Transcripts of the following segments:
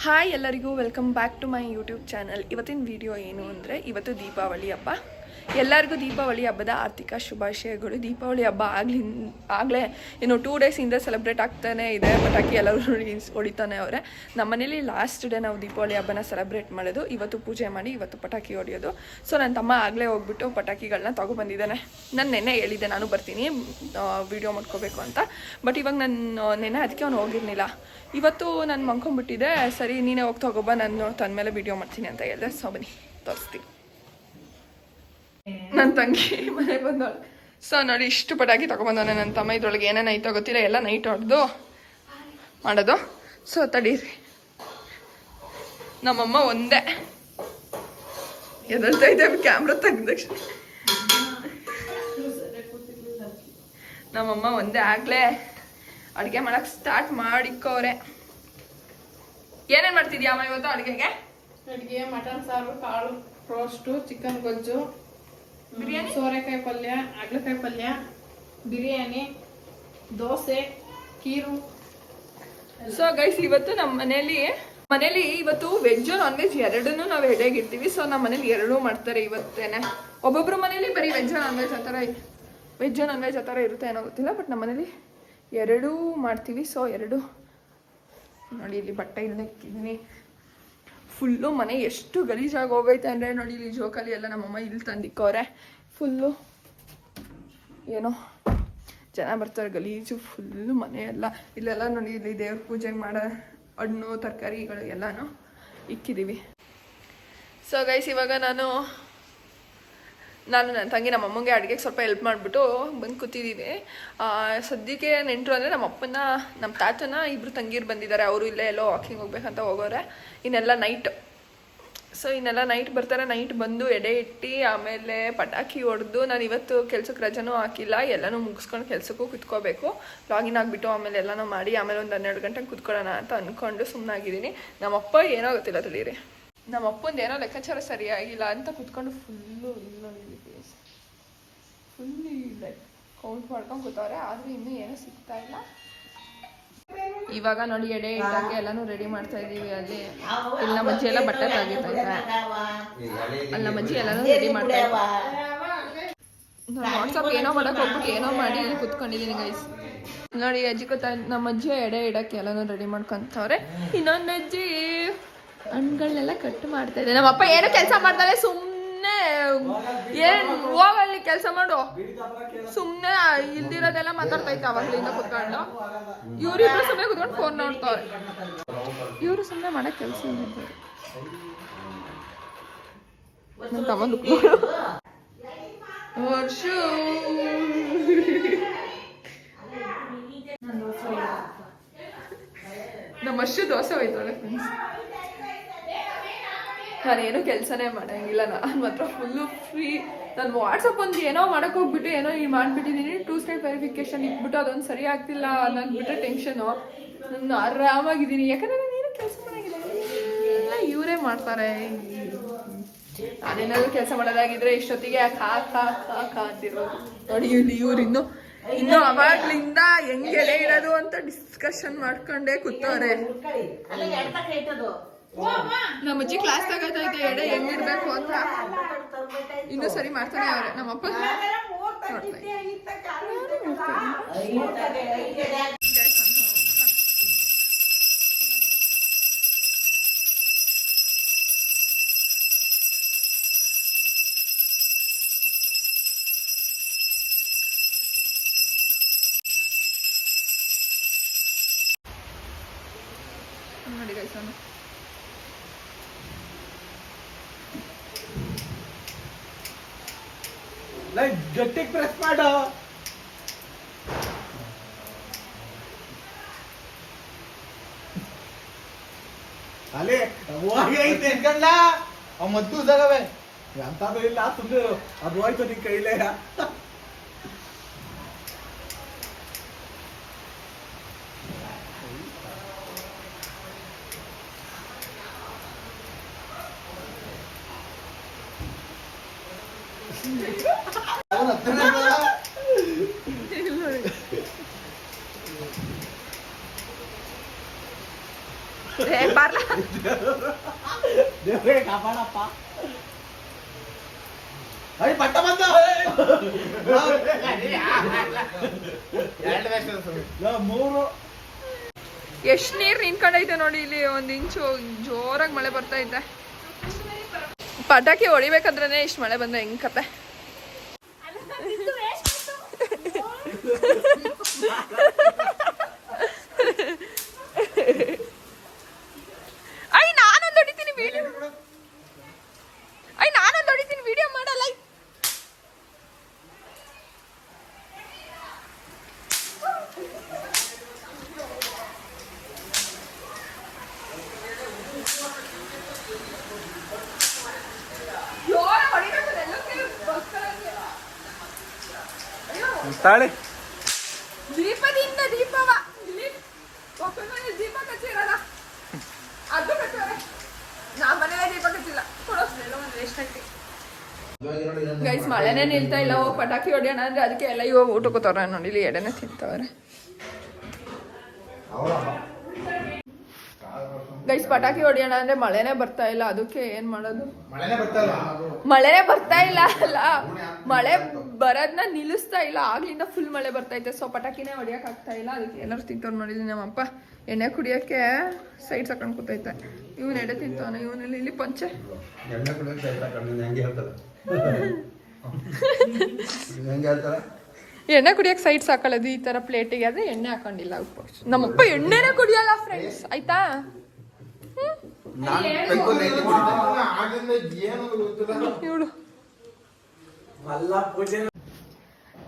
Hi ಎಲ್ಲರಿಗೂ welcome back to my YouTube channel. ಇವತ್ತಿನ video ಏನು ಅಂದರೆ, ಇವತ್ತು ದೀಪಾವಳಿ ಹಬ್ಬ. ಎಲ್ಲರಿಗೂ ದೀಪಾವಳಿ ಹಬ್ಬದ ಆರ್ಥಿಕ ಶುಭಾಶಯಗಳು. ದೀಪಾವಳಿ ಹಬ್ಬ ಆಗಲೇ ಏನು 2 ಡೇಸಿಂದ ಸೆಲೆಬ್ರೇಟ್ ಆಗ್ತಾನೆ ಇದೆ. ಪಟಾಕಿ ಎಲ್ಲರೂ ಹೊಡಿತಾನೆ ಅವರೇ. ನಮ್ಮನೇಲಿ ಲಾಸ್ಟ್ ಡೇ ನಾವು ದೀಪಾವಳಿ ಹಬ್ಬನ ಸೆಲೆಬ್ರೇಟ್ ಮಾಡೋದು. ಇವತ್ತು ಪೂಜೆ ಮಾಡಿ ಇವತ್ತು ಪಟಾಕಿ ಹೊಡೆಯೋದು. ಸೊ ನನ್ನ ತಮ್ಮ ಆಗಲೇ ಹೋಗ್ಬಿಟ್ಟು ಪಟಾಕಿಗಳನ್ನ ತೊಗೊಬಂದಿದ್ದಾನೆ. ನಾನು ನೆನ್ನೆ ಹೇಳಿದ್ದೆ ನಾನು ಬರ್ತೀನಿ ವಿಡಿಯೋ ಮಾಡ್ಕೋಬೇಕು ಅಂತ. ಬಟ್ ಇವಾಗ ನಾನು ನೆನ್ನೆ ಅದಕ್ಕೆ ಅವ್ನು ಹೋಗಿರ್ಲಿಲ್ಲ. ಇವತ್ತು ನಾನು ಮಂಕೊಂಬಿಟ್ಟಿದ್ದೆ. ಸರಿ ನೀನೇ ಹೋಗಿ ತಗೊಬ್ಬ, ನಾನು ತಂದ ಮೇಲೆ ವಿಡಿಯೋ ಮಾಡ್ತೀನಿ ಅಂತ ಹೇಳಿದೆ. ಸೊ ಬನ್ನಿ ತೋರಿಸ್ತೀನಿ. ನನ್ನ ತಂಗಿ ಮನೆಗೆ ಬಂದವಳು. ಸೊ ನೋಡಿ, ಇಷ್ಟು ಪಟಾಕಿ ತೊಗೊಬಂದವನೆ ನನ್ನ ತಮ್ಮ. ಇದ್ರೊಳಗೆ ಏನೇನು ಐತೋ ಗೊತ್ತಿಲ್ಲ, ಎಲ್ಲ ನೈಟ್ ಹೊಡೆದು ಮಾಡೋದು. ಸೊ ತಡೀರಿ, ನಮ್ಮಮ್ಮ ಒಂದೇ ಎದಳ್ತಾ ಇದ್ದೇವೆ ಕ್ಯಾಮ್ರಾ ತೆಗ್ದ. ನಮ್ಮಮ್ಮ ಒಂದೇ ಆಗಲೇ ಅಡುಗೆ ಮಾಡಕ್ಕೆ ಸ್ಟಾರ್ಟ್ ಮಾಡಿಕೋರೆ. ಏನೇನು ಮಾಡ್ತಿದ್ಯಾ ಅಮ್ಮ ಇವತ್ತು ಅಡುಗೆಗೆ? ಅಡುಗೆ ಮಟನ್ ಸಾರು, ಕಾಳು ರೋಸ್ಟು, ಚಿಕನ್ ಗೊಜ್ಜು, ಬಿರಿಯಾನಿ, ಸೋರೆಕಾಯಿ ಪಲ್ಯ, ಹಾಗಲಕಾಯಿ ಪಲ್ಯ, ಬಿರಿಯಾನಿ, ದೋಸೆ, ಕೀರು. ಸೊ ಗೈಸ್, ಇವತ್ತು ನಮ್ಮ ಮನೇಲಿ ಇವತ್ತು ವೆಜ್ಜು ನಾನ್ ವೆಜ್ ಎರಡನ್ನೂ ನಾವು ಎಡೆಗಿರ್ತೀವಿ. ಸೊ ನಮ್ಮ ಮನೇಲಿ ಎರಡೂ ಮಾಡ್ತಾರೆ ಇವತ್ತೇನೆ. ಒಬ್ಬೊಬ್ರು ಮನೇಲಿ ಬರೀ ವೆಜ್ಜು ನಾನ್ ವೆಜ್ ಆ ಥರ ಇರುತ್ತೆ ಏನೋ ಗೊತ್ತಿಲ್ಲ. ಬಟ್ ನಮ್ಮ ಮನೇಲಿ ಎರಡೂ ಮಾಡ್ತೀವಿ. ಸೊ ಎರಡು ನೋಡಿ, ಇಲ್ಲಿ ಬಟ್ಟೆ ಇಲ್ಲಿ ಇಕ್ಕಿದ್ದೀನಿ. ಫುಲ್ಲು ಮನೆ ಎಷ್ಟು ಗಲೀಜಾಗಿ ಹೋಗೈತೆ ಅಂದರೆ ನೋಡಿ, ಇಲ್ಲಿ ಜೋಕಾಲಿ ಎಲ್ಲ ನಮ್ಮಮ್ಮ ಇಲ್ಲಿ ತಂದಿಕ್ಕವ್ರೆ. ಫುಲ್ಲು ಏನೋ ಜನ ಬರ್ತಾರೆ, ಗಲೀಜು ಫುಲ್ಲು ಮನೆ ಎಲ್ಲ. ಇಲ್ಲೆಲ್ಲ ನೋಡಿ, ಇಲ್ಲಿ ದೇವ್ರ ಪೂಜೆ ಮಾಡೋ ಹಣ್ಣು ತರಕಾರಿಗಳು ಎಲ್ಲನೂ ಇಕ್ಕಿದ್ದೀವಿ. ಸೊ ಗೈಸ್, ಇವಾಗ ನಾನು ನನ್ನ ತಂಗಿ ನಮ್ಮ ಅಮ್ಮಂಗೆ ಅಡುಗೆಗೆ ಸ್ವಲ್ಪ ಹೆಲ್ಪ್ ಮಾಡಿಬಿಟ್ಟು ಬಂದು ಕೂತಿದ್ದೀವಿ. ಸದ್ಯಕ್ಕೆ ನೆಂಟರು ಅಂದರೆ ನಮ್ಮ ಅಪ್ಪನ ನಮ್ಮ ತಾತನ ಇಬ್ಬರು ತಂಗೀರು ಬಂದಿದ್ದಾರೆ. ಅವರು ಇಲ್ಲೇ ಎಲ್ಲೋ ವಾಕಿಂಗ್ ಹೋಗ್ಬೇಕಂತ ಹೋಗೋರೆ. ಇನ್ನೆಲ್ಲ ನೈಟ್ ಬರ್ತಾರೆ. ನೈಟ್ ಬಂದು ಎಡೆ ಇಟ್ಟು ಆಮೇಲೆ ಪಟಾಕಿ ಹೊಡೆದು, ನಾನು ಇವತ್ತು ಕೆಲ್ಸಕ್ಕೆ ರಜನೂ ಹಾಕಿಲ್ಲ, ಎಲ್ಲನೂ ಮುಗಿಸ್ಕೊಂಡು ಕೆಲ್ಸಕ್ಕೂ ಕುತ್ಕೋಬೇಕು. ಲಾಗಿನ್ ಆಗಿಬಿಟ್ಟು ಆಮೇಲೆ ಎಲ್ಲನೂ ಮಾಡಿ ಆಮೇಲೆ ಒಂದು 12 ಗಂಟೆಗೆ ಕುತ್ಕೊಳ್ಳೋಣ ಅಂತ ಅಂದ್ಕೊಂಡು ಸುಮ್ಮನಾಗಿದ್ದೀನಿ. ನಮ್ಮಪ್ಪ ಏನೋ ಗೊತ್ತಿಲ್ಲ ತಿಳಿರಿ, ನಮ್ಮ ಅಪ್ಪಂದು ಏನೋ ಲೆಕ್ಕಾಚಾರ ಸರಿಯಾಗಿಲ್ಲ ಅಂತ ಕುತ್ಕೊಂಡು ಫುಲ್ಲು ಕೌಂಟ್ ಮಾಡ್ಕೊಂಡು ಕೂತವ್ರೆ. ಆದರೂ ಇನ್ನೂ ಏನೂ ಸಿಗ್ತಾ ಇಲ್ಲ. ಇವಾಗ ನೋಡಿ, ಎಡೆ ಇಡಕ್ಕೆ ಎಲ್ಲನೂ ರೆಡಿ ಮಾಡ್ತಾ ಇದ್ದೀವಿ. ಅಲ್ಲಿ ಇಲ್ಲಿ ನಮ್ಮ ಅಜ್ಜಿ ಎಲ್ಲ ಬಟ್ಟೆ ತೆಗಿತೈತೆ. ಅಲ್ಲಿ ನಮ್ಮ ಅಜ್ಜಿ ಎಲ್ಲನೂ ರೆಡಿ ಮಾಡ್ತಾ ಇದ್ದಾರೆ. ವಾಟ್ಸಪ್ ಏನೋ ಮಾಡಕ್ಕೆ ಹೋಗ್ಬಿಟ್ಟು ಏನೋ ಮಾಡಿ ಇಲ್ಲಿ ಕುತ್ಕೊಂಡಿದ್ದೀನಿ ಗೈಸ್. ನೋಡಿ, ಅಜ್ಜಿ ನಮ್ಮ ಅಜ್ಜಿ ಎಡೆ ಇಡಕ್ಕೆ ಎಲ್ಲನೂ ರೆಡಿ ಮಾಡ್ಕೊಂತವ್ರೆ. ಇನ್ನೊಂದು ಅಜ್ಜಿ ಹಣ್ಣುಗಳನ್ನೆಲ್ಲ ಕಟ್ ಮಾಡ್ತಾ ಇದೆ. ನಮ್ಮಪ್ಪ ಏನೋ ಕೆಲಸ ಮಾಡ್ತಾರೆ, ಸುಮ್ಮನೆ ಏನು ಹೋಗಲ್ಲಿ ಕೆಲಸ ಮಾಡು, ಸುಮ್ಮನೆ ಇಲ್ದಿರೋದೆಲ್ಲ ಮಾತಾಡ್ತೈತೆ ಅವಾಗ್ಲಿಂದ ಕುತ್ಕೊಂಡು. ಇವ್ರಿಬ್ರು ಸುಮ್ಮನೆ ಕುತ್ಕೊಂಡು ಫೋನ್ ನೋಡ್ತಾವ್ರೆ. ಇವರು ಸುಮ್ಮನೆ ಮಾಡೋ ಕೆಲಸ ಇದ್ದಾರೆ. ನನ್ನ ತಗೊಂಡು ವರ್ಷ ನಮ್ಮ ಅಷ್ಟು ದೋಸೆ ಹೋಯ್ತಾಳೆ ಫ್ರೆಂಡ್ಸ್. ನಾನೇನು ಕೆಲಸನೇ ಮಾಡೋಂಗಿಲ್ಲ. ನಾನು ಮಾತ್ರ ಫುಲ್ಲು ಫ್ರೀ. ನಾನು ವಾಟ್ಸಪ್ ಒಂದು ಏನೋ ಮಾಡೋಕೆ ಹೋಗ್ಬಿಟ್ಟು ಏನೋ ಮಾಡಿಬಿಟ್ಟಿದ್ದೀನಿ. 2 ಸ್ಟೆಪ್ ವೆರಿಫಿಕೇಶನ್ ಇಟ್ಬಿಟ್ಟು ಅದೊಂದು ಸರಿ ಆಗ್ತಿಲ್ಲ ಅನ್ನೋದು ಬಿಟ್ಟರೆ ಟೆನ್ಷನು. ನಾನು ಆರಾಮಾಗಿದ್ದೀನಿ, ಯಾಕಂದರೆ ನಾನು ಏನೂ ಕೆಲಸ ಮಾಡೋಂಗಿಲ್ಲ. ಎಲ್ಲ ಇವರೇ ಮಾಡ್ತಾರೆ. ನಾನೇನಾದ್ರು ಕೆಲಸ ಮಾಡೋದಾಗಿದ್ರೆ ಇಷ್ಟೊತ್ತಿಗೆ ಖಾ ಅಂತಿರೋದು. ನೋಡಿ, ಇವ್ರು ಇನ್ನೂ ಅವಾಗ್ಲಿಂದ ಹೆಂಗೆ ಇರೋದು ಅಂತ ಡಿಸ್ಕಷನ್ ಮಾಡ್ಕೊಂಡೇ ಕೂತವ್ರೆ. ನಮ್ಮ ಅಜ್ಜಿ ಕ್ಲಾಸ್ ತಗೋತೈತೆ ಎಡೆ ಹೆಂಗಿರ್ಬೇಕು ಅಂತ. ಇನ್ನೂ ಸರಿ ಮಾಡ್ತಾನೆ ಅವ್ರೆ. ನಮ್ಮಪ್ಪ ನೋಡಿ ಗೈಸ್, ಗಟ್ಟಿ ಪ್ರೆಸ್ ಮಾಡು. ಅಲೆ ಹೋಗೈತೆ ಕಣ್ಣ, ಅವ್ ಮದ್ದು ಜಾಗವೇ ಅಂತದು ಇಲ್ಲ. ಸುಮ್ಮನೆ ಅದು ಹೋಯ್ತು ನಿನ್ ಕೈಲೇ. ಬರ್ಲಾ ದೇವ್ರೇ ಕಾಪಾಡಪ್ಪ. ಅಯ್ಯ ಬಟ್ಟ ಬಂದ. ಮೂರು ಎಷ್ಟ್ ನೀರ್ ನಿಂತ್ಕೊಂಡೈತೆ ನೋಡಿ ಇಲ್ಲಿ. 1 ಇಂಚು ಜೋರಾಗಿ ಮಳೆ ಬರ್ತಾ ಐತೆ. ಪಟಾಕಿ ಹೊಡಿಬೇಕಂದ್ರೆ ಇಷ್ಟು ಮಳೆ ಬಂದ್ರೆ ಹೆಂಗ್ ಕತೆ. ನಾನೊಂದು ಹೊಡಿತೀನಿ ವಿಡಿಯೋ ಮಾಡಲ್ಲ. ತಾಳಿ ದೀಪದಿಂದ ದೀಪವ ಒಬ್ಬನ ಮನೆ ದೀಪ ಕಚ್ಚಿರಲ್ಲ, ಅದು ಕಚ್ಚೋರೆ. ನಾ ಮನೇಲೆ ದೀಪ ಕಚ್ಚಿಲ್ಲ. ಕೊಡೋಸ್ನೆಲ್ಲ ಒಂದು ಎಷ್ಟಂಟಿ ಗೈಸ್. ಮಳೆನೇ ನಿಲ್ತಾ ಇಲ್ಲ. ಹೋಗಿ ಪಟಾಕಿ ಹೊಡಿಯೋಣ ಅಂದ್ರೆ ಅದಕ್ಕೆ ಎಲ್ಲ ಇವಾಗ ಊಟ ಕೂತವ್ರೆ ನೋಡಿ. ಇಲ್ಲಿ ಎಡೆನೆ ತಿಂತವ್ರೆ ಗೈಸ್. ಪಟಾಕಿ ಹೊಡಿಯೋಣ ಅಂದ್ರೆ ಮಳೆನೇ ಬರ್ತಾ ಇಲ್ಲ. ಅದಕ್ಕೆ ಏನ್ ಮಾಡೋದು? ಮಳೆನೇ ಬರ್ತಾ ಇಲ್ಲ ಅಲ್ಲ, ಮಳೆ ಬರೋದನ್ನ ನಿಲ್ಲಿಸ್ತಾ ಇಲ್ಲ. ಆಗ್ಲಿಂದ ಫುಲ್ ಮಳೆ ಬರ್ತೈತೆ. ಸೊ ಪಟಾಕಿನೇ ಹೊಡಿಯಕ್ ಆಗ್ತಾ ಇಲ್ಲ. ಅದಕ್ಕೆ ಎಲ್ಲರೂ ತಿಂತವ್ರು ನೋಡಿದ್ವಿ. ನಮ್ಮಪ್ಪ ಎಣ್ಣೆ ಕುಡಿಯೋಕ್ಕೆ ಸೈಡ್ ತಕೊಂಡ್ ಕೂತೈತೆ. ಇವನ್ ಎಡೆ ತಿಂತವನ. ಇವನಲ್ಲಿ ಇಲ್ಲಿ ಪಂಚೆ ಎಣ್ಣೆ ಕುಡಿಯಕ್ಕೆ ಸೈಡ್ ಸಾಕೊಳ್ಳೋದು ಈ ತರ ಪ್ಲೇಟಿಗೆ. ಆದ್ರೆ ಎಣ್ಣೆ ಹಾಕೊಂಡಿಲ್ಲ. ನಮ್ಮಪ್ಪ ಎಣ್ಣೆನೇ ಕುಡಿಯಲ್ಲ ಫ್ರೆಂಡ್ಸ್, ಆಯ್ತಾ? ಇವಳು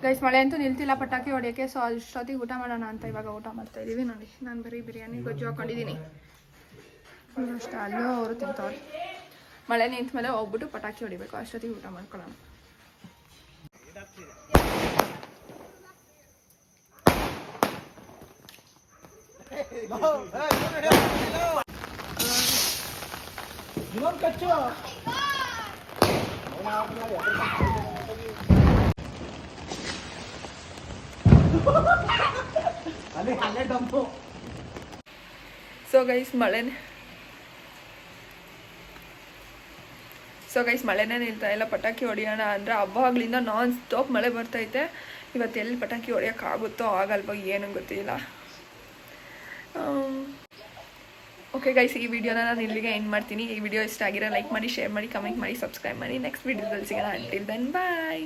ಗೈಸ್ ಮಳೆ ಅಂತೂ ನಿಲ್ತಿಲ್ಲ ಪಟಾಕಿ ಹೊಡಿಯೋಕ್ಕೆ. ಸೊ ಅಷ್ಟೊತ್ತಿಗೆ ಊಟ ಮಾಡೋಣ ಅಂತ ಇವಾಗ ಊಟ ಮಾಡ್ತಾ ಇದೀವಿ ನೋಡಿ. ನಾನು ಬರೀ ಬಿರಿಯಾನಿ ಗೊಜ್ಜು ಹಾಕೊಂಡಿದ್ದೀನಿ ಅಷ್ಟೇ. ಅಲ್ಲೂ ಅವರು ತಿಂತವ್ರೆ. ಮಳೆ ನಿಂತ ಮೇಲೆ ಹೋಗ್ಬಿಟ್ಟು ಪಟಾಕಿ ಹೊಡಿಬೇಕು. ಅಷ್ಟೊತ್ತಿಗೆ ಊಟ ಮಾಡ್ಕೊಳ್ಳೋಣ. ಕಚ್ಚು ಅಲ್ಲೇ ಡಂಪು. ಸೊ ಗೈಸ್ ಮಳೆನೇ ನಿಲ್ತಾ ಇಲ್ಲ. ಪಟಾಕಿ ಹೊಡಿಯೋಣ ಅಂದರೆ ಅವಾಗ್ಲಿಂದ ನಾನ್ ಸ್ಟಾಪ್ ಮಳೆ ಬರ್ತೈತೆ. ಇವತ್ತು ಎಲ್ಲಿ ಪಟಾಕಿ ಹೊಡಿಯೋಕ್ಕಾಗುತ್ತೋ ಆಗಲ್ವೋ ಏನೂ ಗೊತ್ತಿಲ್ಲ. ಓಕೆ ಗೈಸ್, ಈ ವಿಡಿಯೋನ ನಾನು ಇಲ್ಲಿಗೆ ಎಂಡ್ ಮಾಡ್ತೀನಿ. ಈ ವಿಡಿಯೋ ಇಷ್ಟ ಆಗಿರೋ ಲೈಕ್ ಮಾಡಿ, ಶೇರ್ ಮಾಡಿ, ಕಮೆಂಟ್ ಮಾಡಿ, ಸಬ್ಸ್ಕ್ರೈಬ್ ಮಾಡಿ. ನೆಕ್ಸ್ಟ್ ವಿಡಿಯೋದಲ್ಲಿ ಸಿಗೋಣ. ಅಂಟಿಲ್ ದೆನ್ ಬಾಯ್.